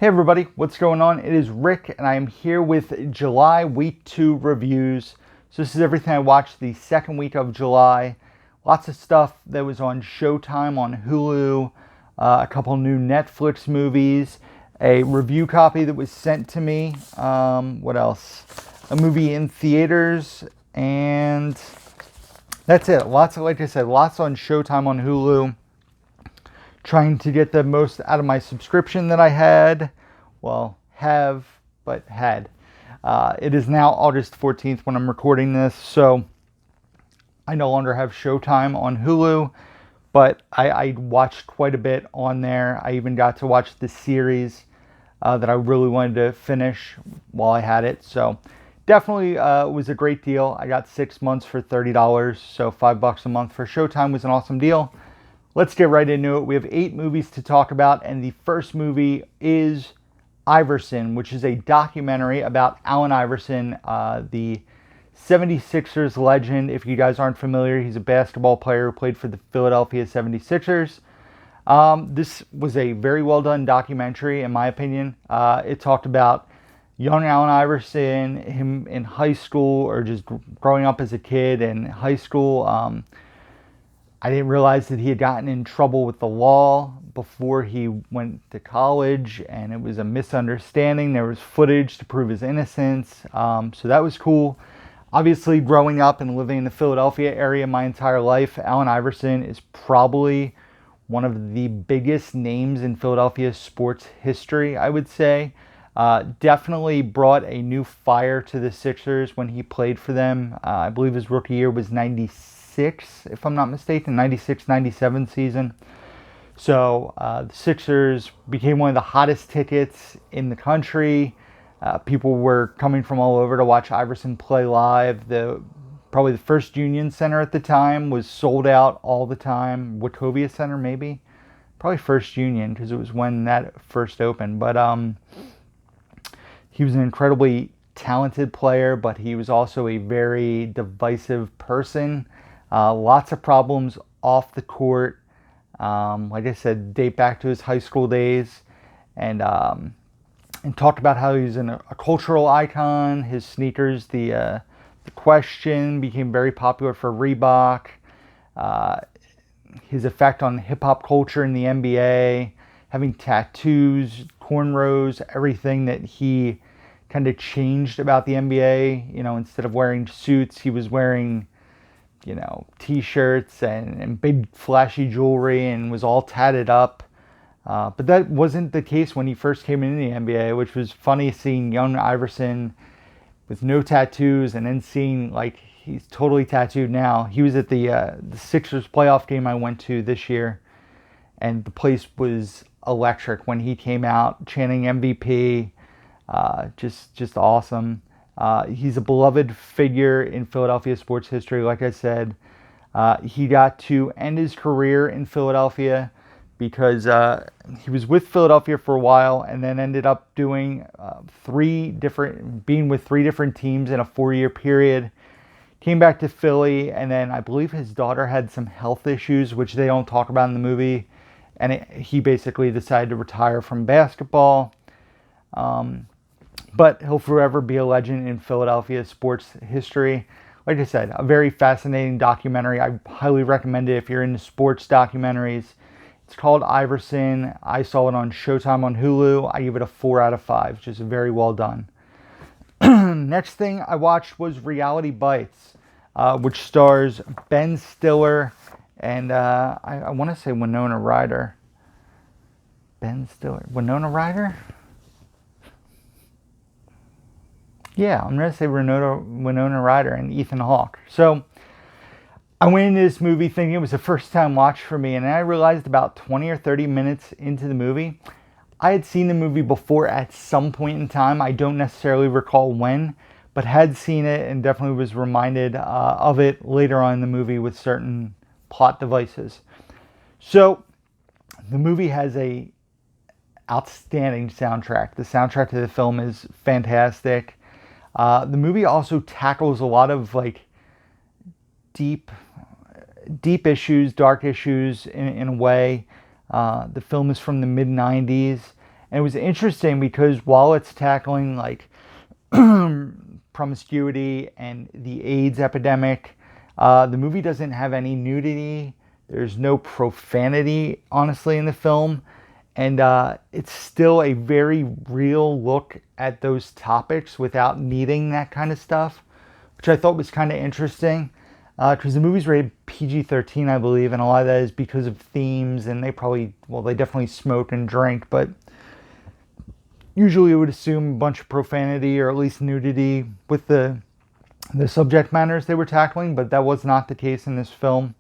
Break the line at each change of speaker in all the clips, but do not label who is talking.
Hey everybody, what's going on? It is Rick and I am here with July Week 2 reviews. So this is everything I watched the second week of July. Lots of stuff that was on Showtime, on Hulu, a couple new Netflix movies, a review copy that was sent to me. What else? A movie in theaters, and that's it. Lots of, like I said, lots on Showtime, on Hulu. Trying to get the most out of my subscription that I had. Well, have, but had. It is now August 14th when I'm recording this, so I no longer have Showtime on Hulu, but I watched quite a bit on there. I even got to watch the series that I really wanted to finish while I had it, so definitely was a great deal. I got 6 months for $30, so $5 a month for Showtime was an awesome deal. Let's get right into it. We have 8 movies to talk about, and the first movie is Iverson, which is a documentary about Allen Iverson, the 76ers legend. If you guys aren't familiar, he's a basketball player who played for the Philadelphia 76ers. This was a very well done documentary, in my opinion. It talked about young Allen Iverson, him in high school, or just growing up as a kid in high school. I didn't realize that he had gotten in trouble with the law before he went to college, and it was a misunderstanding. There was footage to prove his innocence, so that was cool. Obviously, growing up and living in the Philadelphia area my entire life, Allen Iverson is probably one of the biggest names in Philadelphia sports history, I would say. Definitely brought a new fire to the Sixers when he played for them. I believe his rookie year was 96. If I'm not mistaken, 96-97 season. So the Sixers became one of the hottest tickets in the country. People were coming from all over to watch Iverson play live. Probably the First Union Center at the time was sold out all the time. Wachovia Center, maybe. Probably First Union, because it was when that first opened. But he was an incredibly talented player, but he was also a very divisive person. Lots of problems off the court. Like I said, date back to his high school days, and talked about how he's a cultural icon. His sneakers, the Question, became very popular for Reebok. His effect on hip hop culture in the NBA, having tattoos, cornrows, everything that he kind of changed about the NBA. You know, instead of wearing suits, he was wearing t-shirts and big flashy jewelry, and was all tatted up. But that wasn't the case when he first came into the NBA, which was funny, seeing young Iverson with no tattoos, and then seeing like he's totally tattooed now. He was at the Sixers playoff game I went to this year, and the place was electric when he came out chanting MVP. Just awesome. He's a beloved figure in Philadelphia sports history. Like I said, he got to end his career in Philadelphia because he was with Philadelphia for a while, and then ended up doing being with 3 different teams in a 4-year period. Came back to Philly, and then I believe his daughter had some health issues, which they don't talk about in the movie, and he basically decided to retire from basketball. But he'll forever be a legend in Philadelphia sports history. Like I said, a very fascinating documentary. I highly recommend it if you're into sports documentaries. It's called Iverson. I saw it on Showtime on Hulu. I give it a 4 out of 5. Just very well done. Next thing I watched was Reality Bites, which stars Ben Stiller and I want to say Winona Ryder. Ben Stiller. Winona Ryder? Yeah, I'm going to say Winona Ryder and Ethan Hawke. So I went into this movie thinking it was a first-time watch for me, and I realized about 20 or 30 minutes into the movie, I had seen the movie before at some point in time. I don't necessarily recall when, but had seen it and definitely was reminded of it later on in the movie with certain plot devices. So the movie has a outstanding soundtrack. The soundtrack to the film is fantastic. The movie also tackles a lot of like deep issues, dark issues in a way. The film is from the mid-90s, And it was interesting because while it's tackling like promiscuity and the AIDS epidemic, the movie doesn't have any nudity. There's no profanity, honestly, in the film. And it's still a very real look at those topics without needing that kind of stuff, which I thought was kind of interesting. Because the movie's rated PG-13, I believe, and a lot of that is because of themes, and they definitely smoke and drink, but usually you would assume a bunch of profanity or at least nudity with the subject matters they were tackling, but that was not the case in this film.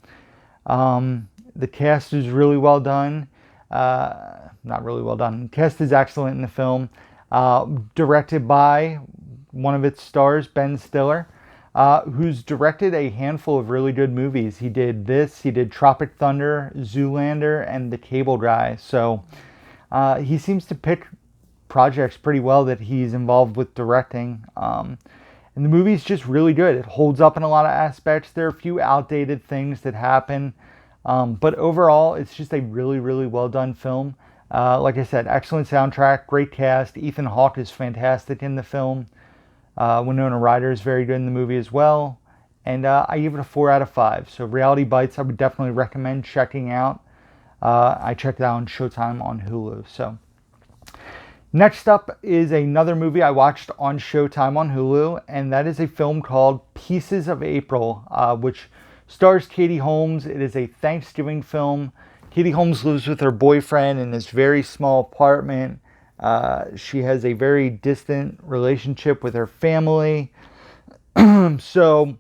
The cast is really well done. Not really well done. The cast is excellent in the film. Directed by one of its stars, Ben Stiller, who's directed a handful of really good movies. He did Tropic Thunder, Zoolander, and The Cable Guy. So he seems to pick projects pretty well that he's involved with directing. And the movie's just really good. It holds up in a lot of aspects. There are a few outdated things that happen. But overall, it's just a really, really well done film. Like I said, excellent soundtrack, great cast. Ethan Hawke is fantastic in the film. Winona Ryder is very good in the movie as well. And I give it a 4 out of 5. So Reality Bites, I would definitely recommend checking out. I checked it out on Showtime on Hulu. So next up is another movie I watched on Showtime on Hulu, and that is a film called Pieces of April, which stars Katie Holmes. It is a Thanksgiving film. Katie Holmes lives with her boyfriend in this very small apartment. She has a very distant relationship with her family. So,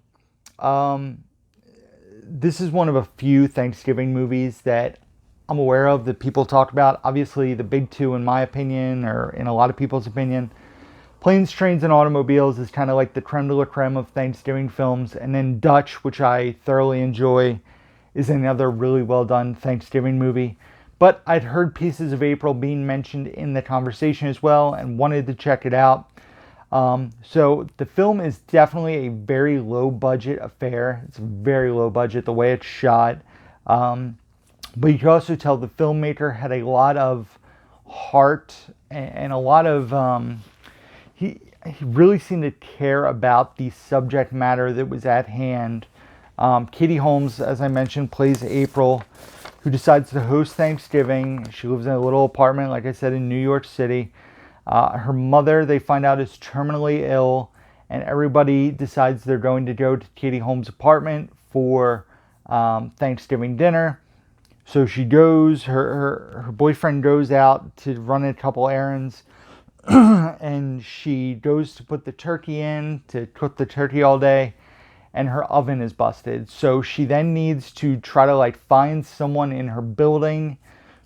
this is one of a few Thanksgiving movies that I'm aware of that people talk about. Obviously, the big two, in my opinion, or in a lot of people's opinion, Planes, Trains, and Automobiles is kind of like the creme de la creme of Thanksgiving films. And then Dutch, which I thoroughly enjoy, is another really well done Thanksgiving movie. But I'd heard Pieces of April being mentioned in the conversation as well and wanted to check it out. So the film is definitely a very low budget affair. It's very low budget the way it's shot. But you can also tell the filmmaker had a lot of heart and a lot of... He really seemed to care about the subject matter that was at hand. Katie Holmes, as I mentioned, plays April, who decides to host Thanksgiving. She lives in a little apartment, like I said, in New York City. Her mother, they find out, is terminally ill, and everybody decides they're going to go to Katie Holmes' apartment for Thanksgiving dinner. So she goes, her boyfriend goes out to run a couple errands, and she goes to put the turkey in to cook the turkey all day, and her oven is busted. So she then needs to try to find someone in her building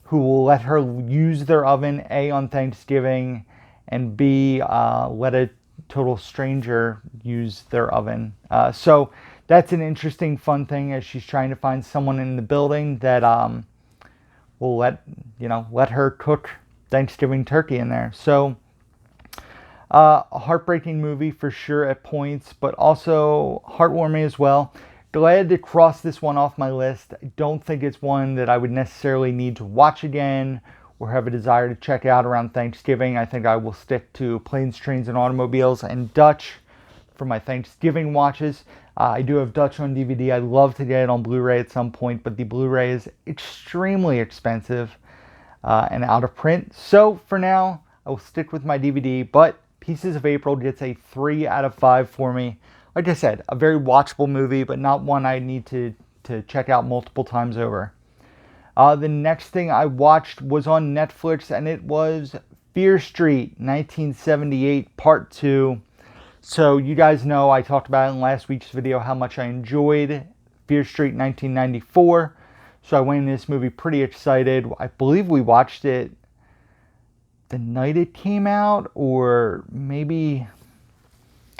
who will let her use their oven, A, on Thanksgiving, and B, let a total stranger use their oven. So that's an interesting, fun thing as she's trying to find someone in the building that will let her cook Thanksgiving turkey in there. So a heartbreaking movie for sure at points, but also heartwarming as well. Glad to cross this one off my list. I don't think it's one that I would necessarily need to watch again or have a desire to check out around Thanksgiving. I think I will stick to Planes, Trains, and Automobiles and Dutch for my Thanksgiving watches. I do have Dutch on DVD. I'd love to get it on Blu-ray at some point, but the Blu-ray is extremely expensive and out of print. So for now, I will stick with my DVD, but Pieces of April gets a 3 out of 5 for me. Like I said, a very watchable movie, but not one I need to check out multiple times over. The next thing I watched was on Netflix, and it was Fear Street 1978 Part 2. So you guys know I talked about in last week's video how much I enjoyed Fear Street 1994. So I went in this movie pretty excited. I believe we watched it the night it came out, or maybe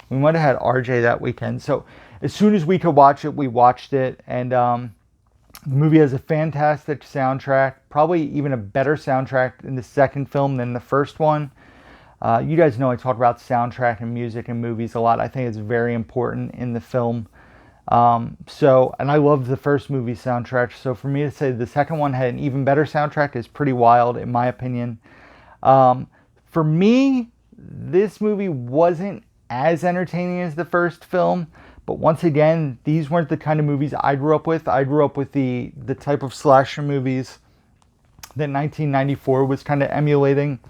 we might have had RJ that weekend. So as soon as we could watch it, we watched it. And the movie has a fantastic soundtrack, probably even a better soundtrack in the second film than the first one. You guys know I talk about soundtrack and music in movies a lot. I think it's very important in the film. And I love the first movie soundtrack. So for me to say the second one had an even better soundtrack is pretty wild, in my opinion. For me, this movie wasn't as entertaining as the first film, but once again, these weren't the kind of movies I grew up with. I grew up with the type of slasher movies that 1994 was kind of emulating,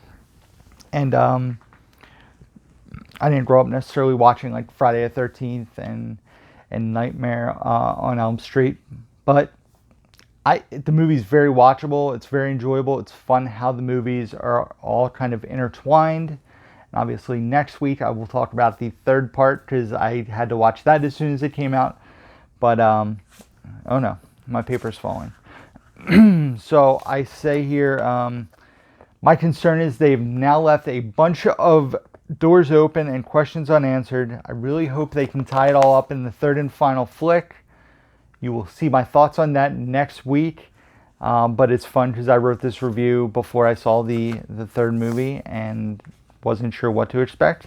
and I didn't grow up necessarily watching like Friday the 13th and Nightmare on Elm Street, but the movie's very watchable. It's very enjoyable. It's fun how the movies are all kind of intertwined. And obviously next week I will talk about the third part because I had to watch that as soon as it came out. But oh no, my paper's falling. So I say here, my concern is they've now left a bunch of doors open and questions unanswered. I really hope they can tie it all up in the third and final flick. You will see my thoughts on that next week. But it's fun because I wrote this review before I saw the third movie and wasn't sure what to expect.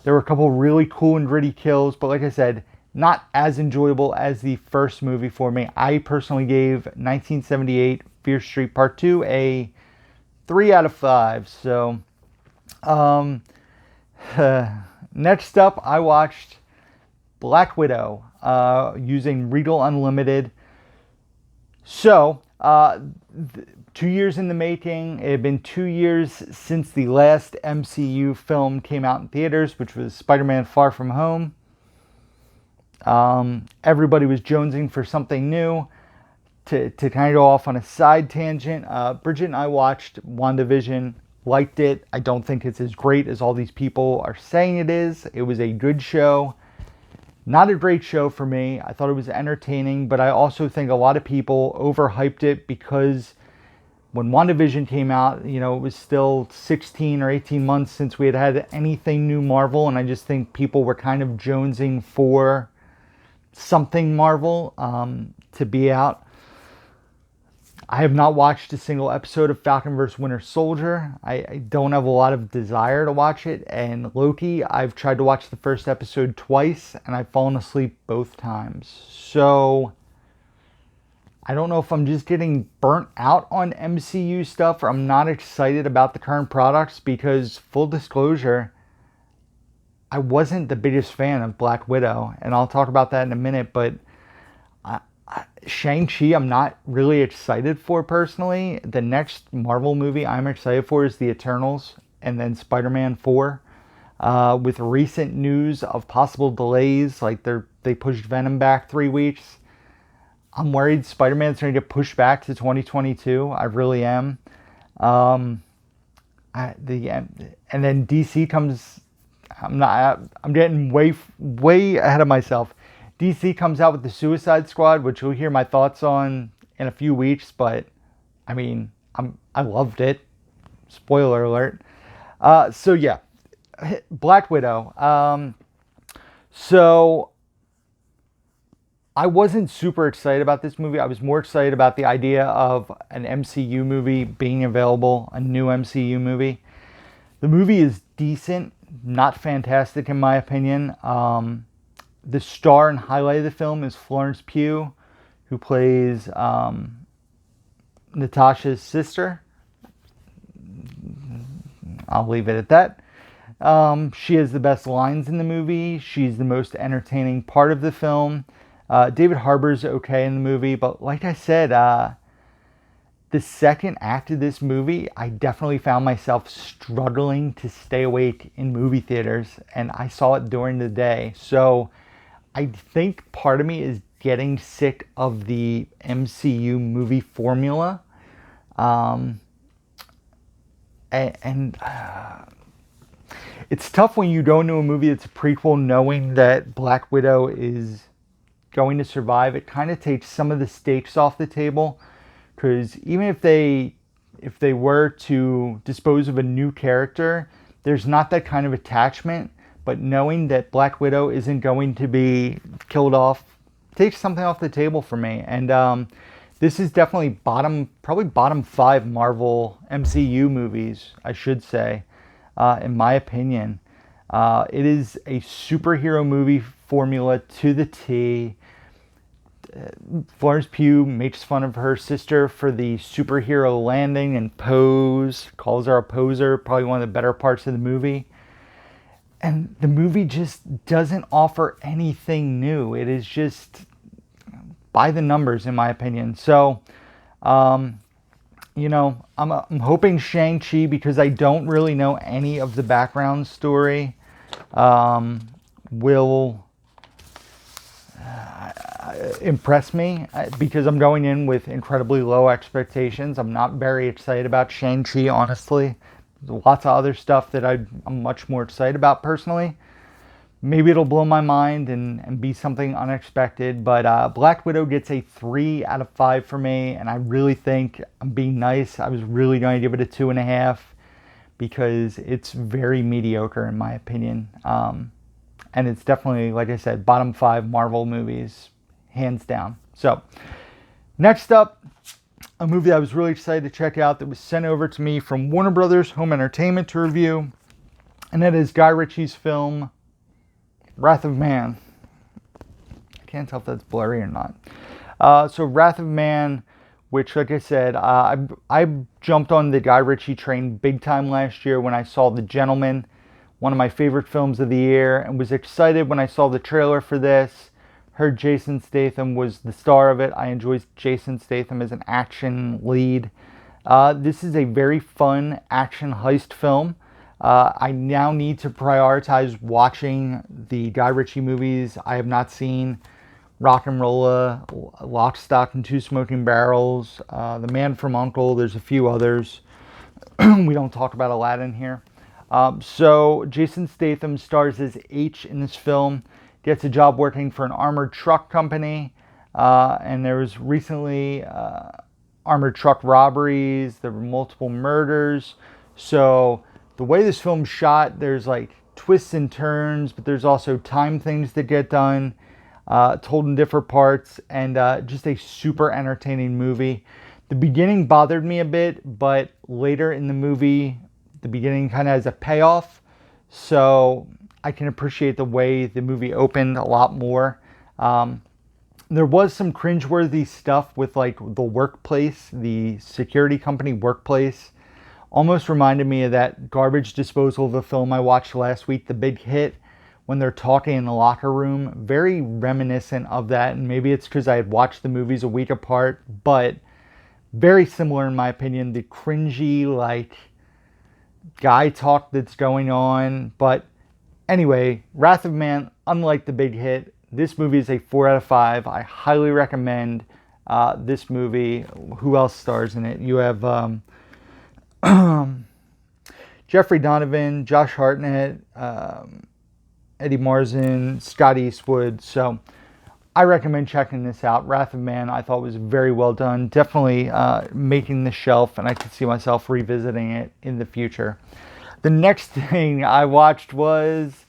There were a couple really cool and gritty kills, but like I said, not as enjoyable as the first movie for me. I personally gave 1978 Fear Street Part 2 a 3 out of 5. So, next up, I watched Black Widow using Regal Unlimited. So, 2 years in the making. It had been 2 years since the last MCU film came out in theaters, which was Spider-Man Far From Home. Everybody was jonesing for something new. To kind of go off on a side tangent, Bridget and I watched WandaVision, liked it. I don't think it's as great as all these people are saying it is. It was a good show. Not a great show for me. I thought it was entertaining, but I also think a lot of people overhyped it because when WandaVision came out, it was still 16 or 18 months since we had had anything new Marvel, and I just think people were kind of jonesing for something Marvel to be out. I have not watched a single episode of Falcon vs. Winter Soldier. I don't have a lot of desire to watch it. And Loki, I've tried to watch the first episode twice, and I've fallen asleep both times. So, I don't know if I'm just getting burnt out on MCU stuff or I'm not excited about the current products because, full disclosure, I wasn't the biggest fan of Black Widow. And I'll talk about that in a minute, but Shang-Chi I'm not really excited for personally. The next Marvel movie I'm excited for is The Eternals and then Spider-Man 4. With recent news of possible delays, like they pushed Venom back 3 weeks. I'm worried Spider-Man's going to get pushed back to 2022. I really am. And then DC comes. I'm getting way ahead of myself. DC comes out with the Suicide Squad, which you'll hear my thoughts on in a few weeks, but I mean, I loved it. Spoiler alert. So yeah, Black Widow. So I wasn't super excited about this movie. I was more excited about the idea of an MCU movie being available, a new MCU movie. The movie is decent, not fantastic in my opinion. The star and highlight of the film is Florence Pugh, who plays Natasha's sister. I'll leave it at that. She has the best lines in the movie. She's the most entertaining part of the film. David Harbour's okay in the movie, but like I said, the second act of this movie, I definitely found myself struggling to stay awake in movie theaters, and I saw it during the day. So I think part of me is getting sick of the MCU movie formula. It's tough when you go into a movie that's a prequel knowing that Black Widow is going to survive. It kind of takes some of the stakes off the table, because even if they were to dispose of a new character, there's not that kind of attachment. But knowing that Black Widow isn't going to be killed off takes something off the table for me. And this is definitely probably bottom 5 Marvel MCU movies, I should say, in my opinion. It is a superhero movie formula to the T. Florence Pugh makes fun of her sister for the superhero landing and pose, calls her a poser, probably one of the better parts of the movie. And the movie just doesn't offer anything new. It is just by the numbers, in my opinion. So, I'm hoping Shang-Chi, because I don't really know any of the background story, will impress me, because I'm going in with incredibly low expectations. I'm not very excited about Shang-Chi, honestly. There's lots of other stuff that I'm much more excited about personally. Maybe it'll blow my mind and be something unexpected, but Black Widow gets a 3 out of 5 for me, and I really think I'm being nice. I was really going to give it a 2.5 because it's very mediocre in my opinion. And it's definitely, like I said, bottom 5 Marvel movies, hands down. So, next up, a movie I was really excited to check out that was sent over to me from Warner Brothers Home Entertainment to review, and that is Guy Ritchie's film, Wrath of Man. I can't tell if that's blurry or not. So Wrath of Man, which, like I said, I jumped on the Guy Ritchie train big time last year when I saw The Gentleman, one of my favorite films of the year, and was excited when I saw the trailer for this. Heard Jason Statham was the star of it. I enjoy Jason Statham as an action lead. This is a very fun action heist film. I now need to prioritize watching the Guy Ritchie movies I have not seen. Rock'n'Rolla, Lock, Stock, and Two Smoking Barrels, The Man from U.N.C.L.E., there's a few others. We don't talk about Aladdin here. So Jason Statham stars as H in this film, gets a job working for an armored truck company, and there was recently armored truck robberies, there were multiple murders. So the way this film's shot, there's like twists and turns, but there's also time things that get done, told in different parts, and just a super entertaining movie. The beginning bothered me a bit, but later in the movie, the beginning kind of has a payoff, so I can appreciate the way the movie opened a lot more. There was some cringeworthy stuff with like the workplace, the security company workplace. Almost reminded me of that garbage disposal of a film I watched last week, The Big Hit, when they're talking in the locker room. Very reminiscent of that, and maybe it's because I had watched the movies a week apart, but very similar in my opinion. The cringy, like, guy talk that's going on. But anyway, Wrath of Man, unlike The Big Hit, this movie is a 4 out of 5. I highly recommend this movie. Who else stars in it? You have Jeffrey Donovan, Josh Hartnett, Eddie Marsan, Scott Eastwood. So I recommend checking this out. Wrath of Man, I thought was very well done. Definitely making the shelf, and I could see myself revisiting it in the future. The next thing I watched was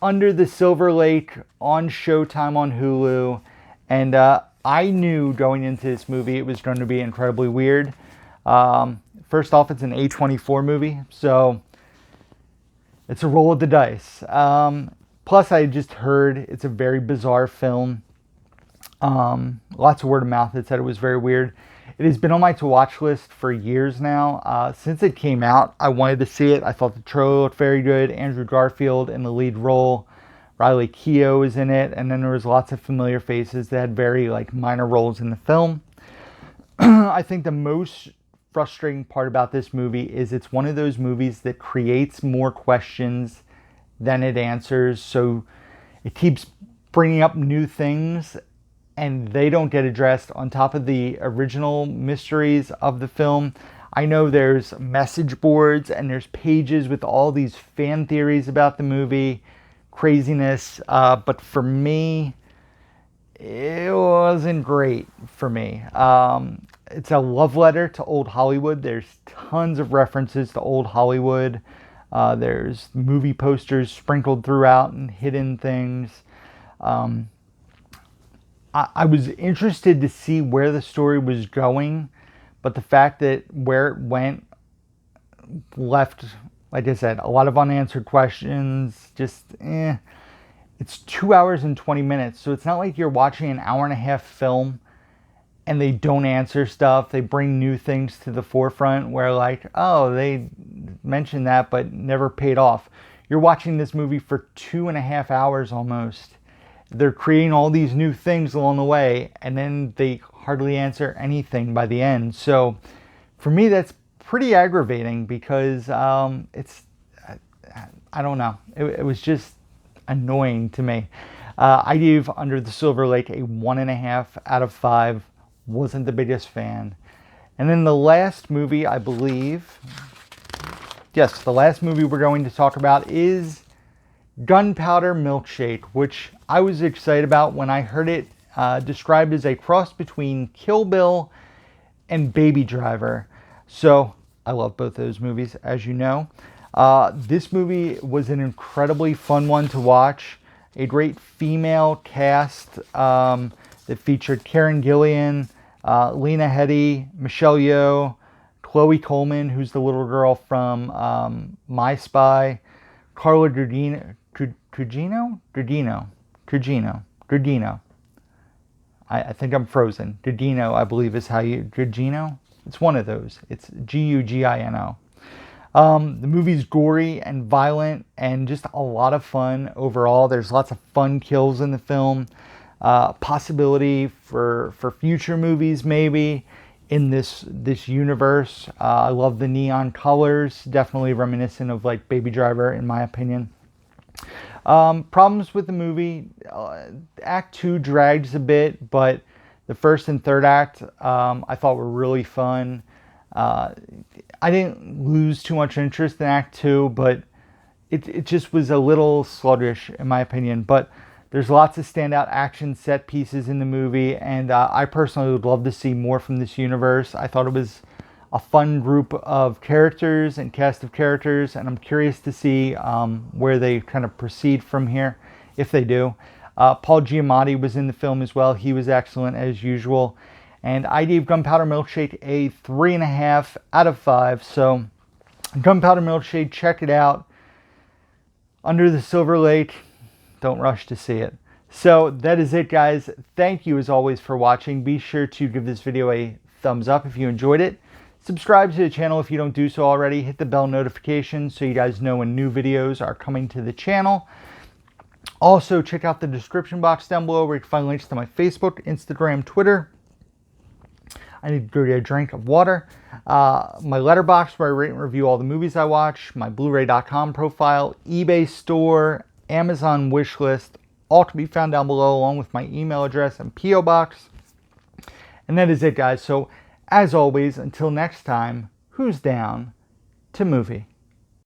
Under the Silver Lake on Showtime on Hulu. And I knew going into this movie it was going to be incredibly weird. First off, it's an A24 movie, so it's a roll of the dice. Plus, I just heard it's a very bizarre film. Lots of word of mouth that said it was very weird. It has been on my to-watch list for years now. Since it came out, I wanted to see it. I thought the trailer looked very good. Andrew Garfield in the lead role. Riley Keough is in it. And then there was lots of familiar faces that had very minor roles in the film. I think the most frustrating part about this movie is it's one of those movies that creates more questions than it answers. So it keeps bringing up new things and they don't get addressed on top of the original mysteries of the film. I know there's message boards and there's pages with all these fan theories about the movie, craziness, but for me, it wasn't great for me. It's a love letter to old Hollywood. There's tons of references to old Hollywood. There's movie posters sprinkled throughout and hidden things. I was interested to see where the story was going, but the fact that where it went left, like I said, a lot of unanswered questions. Just, it's it's 2 hours and 20 minutes. So it's not like you're watching an hour and a half film and they don't answer stuff. They bring new things to the forefront where like, oh, they mentioned that but never paid off. You're watching this movie for 2.5 hours almost. They're creating all these new things along the way, and then they hardly answer anything by the end. So for me, that's pretty aggravating because I don't know. It was just annoying to me. I gave Under the Silver Lake a 1.5 out of 5. Wasn't the biggest fan. And then the last movie, I believe, yes, the last movie we're going to talk about is Gunpowder Milkshake, which I was excited about when I heard it described as a cross between Kill Bill and Baby Driver. So I love both those movies, as you know. This movie was an incredibly fun one to watch. A great female cast that featured Karen Gillan, Lena Headey, Michelle Yeoh, Chloe Coleman, who's the little girl from My Spy, Carla Gugino. I think I'm frozen. Gugino, I believe is how you... Gugino? It's one of those. It's Gugino. The movie's gory and violent and just a lot of fun overall. There's lots of fun kills in the film. Possibility for future movies maybe in this universe. I love the neon colors. Definitely reminiscent of like Baby Driver in my opinion. Problems with the movie. Act 2 drags a bit, but the first and third act I thought were really fun. I didn't lose too much interest in Act 2, but it just was a little sluggish in my opinion. But there's lots of standout action set pieces in the movie, and I personally would love to see more from this universe. I thought it was a fun group of characters and cast of characters, and I'm curious to see where they kind of proceed from here, if they do. Paul Giamatti was in the film as well. He was excellent as usual. And I gave Gunpowder Milkshake a 3.5 out of 5. So Gunpowder Milkshake, check it out. Under the Silver Lake, don't rush to see it. So that is it, guys. Thank you as always for watching. Be sure to give this video a thumbs up if you enjoyed it. Subscribe to the channel if you don't do so already. Hit the bell notification so you guys know when new videos are coming to the channel. Also, check out the description box down below where you can find links to my Facebook, Instagram, Twitter. I need to go get a drink of water. My letterbox where I rate and review all the movies I watch. My Blu-ray.com profile, eBay store, Amazon wish list. All can be found down below along with my email address and P.O. box. And that is it, guys. So, as always, until next time, who's down to movie?